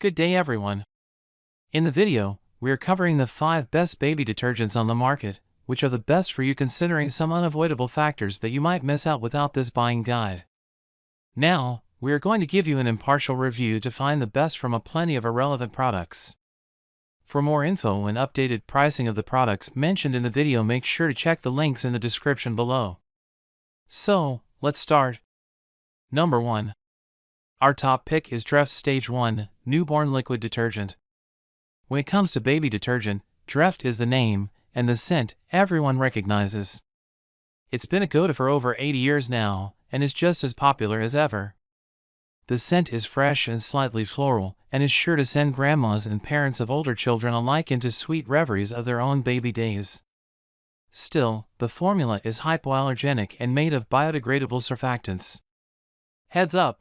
Good day everyone. In the video, we are covering the 5 best baby detergents on the market, which are the best for you considering some unavoidable factors that you might miss out without this buying guide. Now, we are going to give you an impartial review to find the best from a plenty of irrelevant products. For more info and updated pricing of the products mentioned in the video, make sure to check the links in the description below. So, let's start. Number 1. Our top pick is Dreft Stage 1 Newborn Liquid Detergent. When it comes to baby detergent, Dreft is the name, and the scent everyone recognizes. It's been a go-to for over 80 years now, and is just as popular as ever. The scent is fresh and slightly floral, and is sure to send grandmas and parents of older children alike into sweet reveries of their own baby days. Still, the formula is hypoallergenic and made of biodegradable surfactants. Heads up!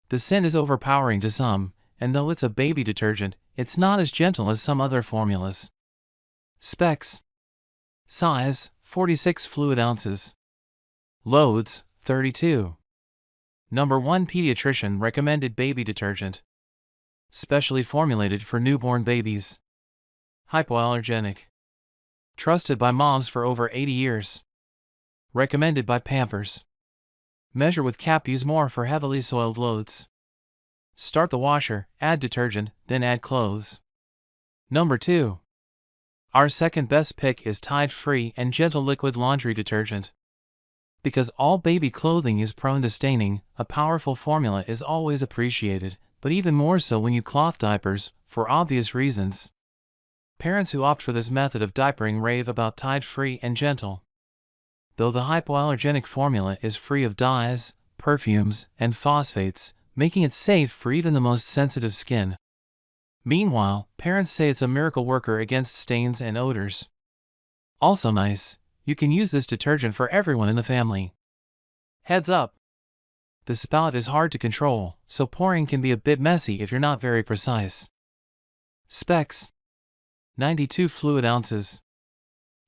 The scent is overpowering to some, and though it's a baby detergent, it's not as gentle as some other formulas. Specs: size, 46 fluid ounces. Loads, 32. Number 1 Pediatrician recommended baby detergent. Specially formulated for newborn babies. Hypoallergenic. Trusted by moms for over 80 years. Recommended by Pampers. Measure with cap, use more for heavily soiled loads. Start the washer, add detergent, then add clothes. Number 2. Our second best pick is Tide-Free and Gentle Liquid Laundry Detergent. Because all baby clothing is prone to staining, a powerful formula is always appreciated, but even more so when you cloth diapers, for obvious reasons. Parents who opt for this method of diapering rave about Tide-Free and Gentle. Though the hypoallergenic formula is free of dyes, perfumes, and phosphates, making it safe for even the most sensitive skin. Meanwhile, parents say it's a miracle worker against stains and odors. Also nice, you can use this detergent for everyone in the family. Heads up! The spout is hard to control, so pouring can be a bit messy if you're not very precise. Specs: 92 fluid ounces.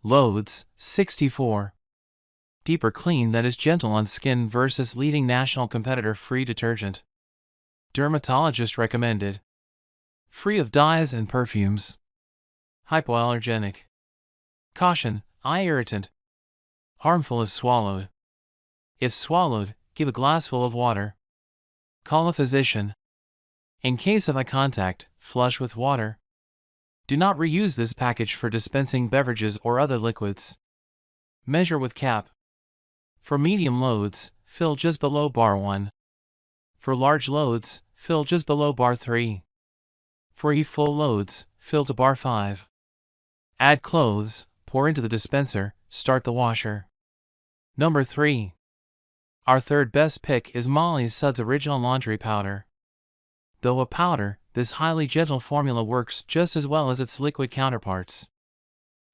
Loads, 64. Deeper clean that is gentle on skin versus leading national competitor Free detergent. Dermatologist recommended. Free of dyes and perfumes. Hypoallergenic. Caution: eye irritant. Harmful if swallowed. If swallowed, give a glassful of water. Call a physician. In case of eye contact, flush with water. Do not reuse this package for dispensing beverages or other liquids. Measure with cap. For medium loads, fill just below bar 1. For large loads, fill just below bar 3. For full loads, fill to bar 5. Add clothes, pour into the dispenser, start the washer. Number 3. Our third best pick is Molly's Suds Original Laundry Powder. Though a powder, this highly gentle formula works just as well as its liquid counterparts.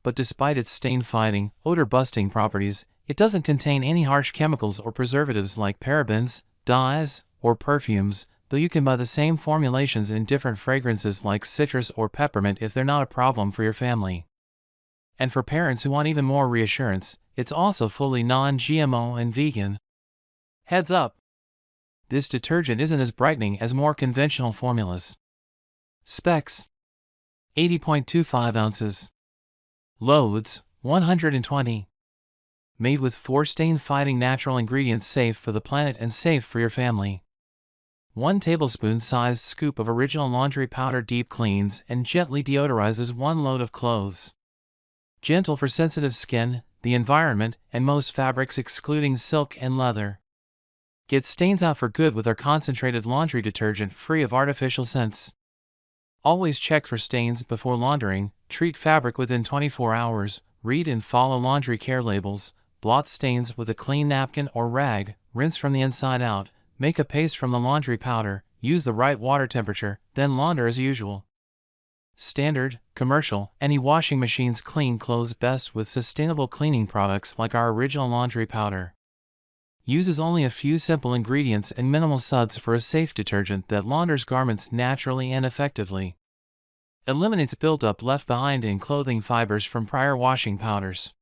But despite its stain-fighting, odor-busting properties, it doesn't contain any harsh chemicals or preservatives like parabens, dyes, or perfumes, though you can buy the same formulations in different fragrances like citrus or peppermint if they're not a problem for your family. And for parents who want even more reassurance, it's also fully non-GMO and vegan. Heads up! This detergent isn't as brightening as more conventional formulas. Specs: 80.25 ounces. Loads, 120. Made with 4 stain-fighting natural ingredients, safe for the planet and safe for your family. 1 tablespoon-sized scoop of original laundry powder deep cleans and gently deodorizes 1 load of clothes. Gentle for sensitive skin, the environment, and most fabrics excluding silk and leather. Get stains out for good with our concentrated laundry detergent free of artificial scents. Always check for stains before laundering, treat fabric within 24 hours, read and follow laundry care labels, blot stains with a clean napkin or rag, rinse from the inside out, make a paste from the laundry powder, use the right water temperature, then launder as usual. Standard, commercial, any washing machines clean clothes best with sustainable cleaning products like our original laundry powder. Uses only a few simple ingredients and minimal suds for a safe detergent that launders garments naturally and effectively. Eliminates buildup left behind in clothing fibers from prior washing powders.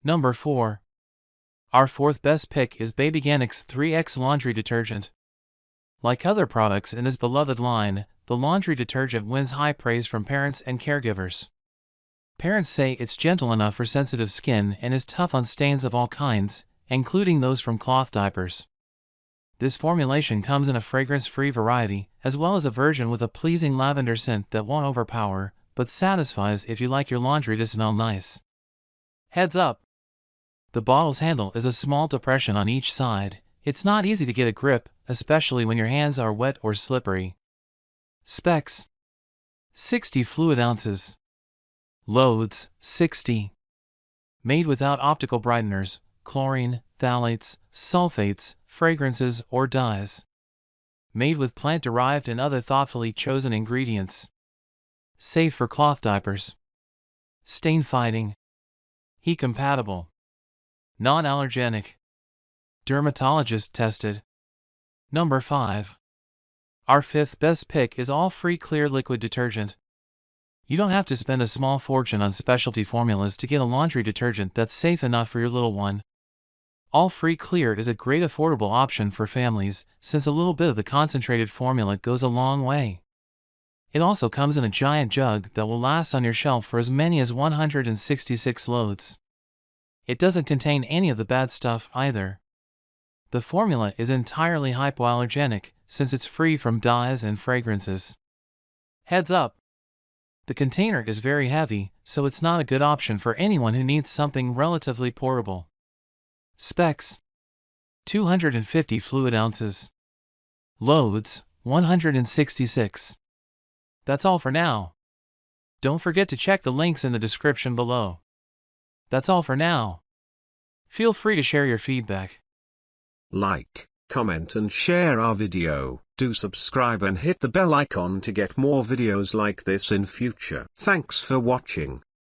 Number 4. Our fourth best pick is Babyganics 3X Laundry Detergent. Like other products in this beloved line, the laundry detergent wins high praise from parents and caregivers. Parents say it's gentle enough for sensitive skin and is tough on stains of all kinds, including those from cloth diapers. This formulation comes in a fragrance-free variety, as well as a version with a pleasing lavender scent that won't overpower, but satisfies if you like your laundry to smell nice. Heads up! The bottle's handle is a small depression on each side. It's not easy to get a grip, especially when your hands are wet or slippery. Specs: 60 fluid ounces. Loads: 60. Made without optical brighteners, chlorine, phthalates, sulfates, fragrances, or dyes. Made with plant-derived and other thoughtfully chosen ingredients. Safe for cloth diapers. Stain-fighting. Heat-compatible. Non-allergenic. Dermatologist tested. Number 5. Our 5th best pick is all-free clear liquid detergent. You don't have to spend a small fortune on specialty formulas to get a laundry detergent that's safe enough for your little one. All-free clear is a great affordable option for families, since a little bit of the concentrated formula goes a long way. It also comes in a giant jug that will last on your shelf for as many as 166 loads. It doesn't contain any of the bad stuff either. The formula is entirely hypoallergenic, since it's free from dyes and fragrances. Heads up! The container is very heavy, so it's not a good option for anyone who needs something relatively portable. Specs: 250 fluid ounces. Loads: 166. That's all for now. Don't forget to check the links in the description below. That's all for now. Feel free to share your feedback. Like, comment and share our video. Do subscribe and hit the bell icon to get more videos like this in future. Thanks for watching.